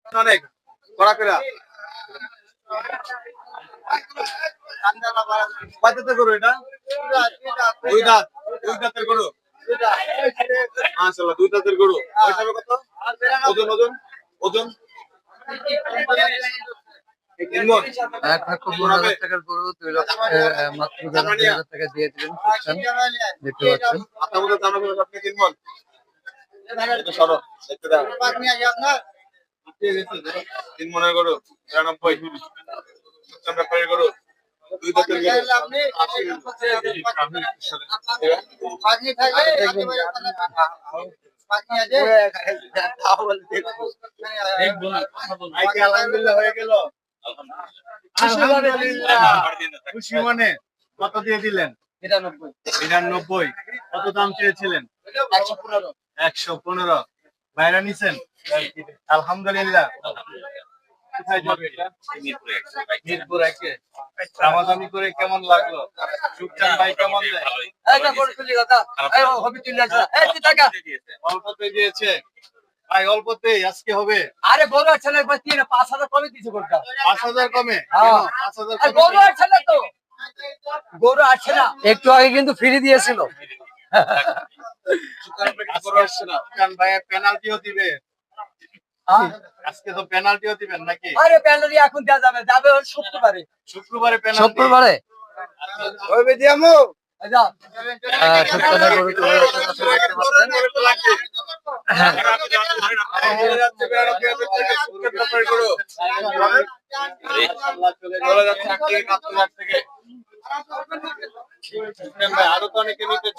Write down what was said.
অনেক কড়া করে কয়টাতে গরু এটা? দুই দাঁত। দুই দাঁতের গরু। মাশাআল্লাহ, দুই দাঁতের গরু। ওইটা কত? ওজন ওজন ওজন 3 মণ। 1,15,000 টাকার গরু 2 লক্ষ মাত্র 2,000 টাকা দিয়ে দিলেন। দেখতে পাচ্ছেন আপনার মতো দাম হলো আপনি 3 মণ। এটা সরো দেখতে দাও। 3 মণের গরু 93। ব্যাপারের গরু দুই দাঁতের গরু আপনি আলহামদুলিল্লাহ হয়ে গেল। খুশি মনে কত দিয়ে দিলেন? 99। কত দাম চেয়েছিলেন? 115। বাইরে নিছেন? আলহামদুলিল্লাহ। কোথায় যাবে এটা? মিরপুর একে। দামাদামি করে কেমন লাগলো? সুখচান ভাই কেমন দেয়? অল্পতে দিয়েছে ভাই, অল্পতেই আজকে হবে। আরে গরু আছে না 5,000 কমে দিছে গরুটা। 5,000 কমে? 5,000 কমে? গরু আছে না তো, গরু আছে না। একটু আগে কিন্তু ফ্রি দিয়েছিল। সুখচান ভাই পেনাল্টিও দিবে। আজকে তো পেনাল্টিও দিবেন নাকি? আরে পেনাল্টি এখন দেওয়া যাবে, যাবে শুক্রবারে। শুক্রবারে পেনাল্টি। শুক্রবারে ওইবে দিয়ামু। আচ্ছা শুক্রবারে গরু চলে আসছে দেখতে পাচ্ছেন। আরো তো অনেকে নিতে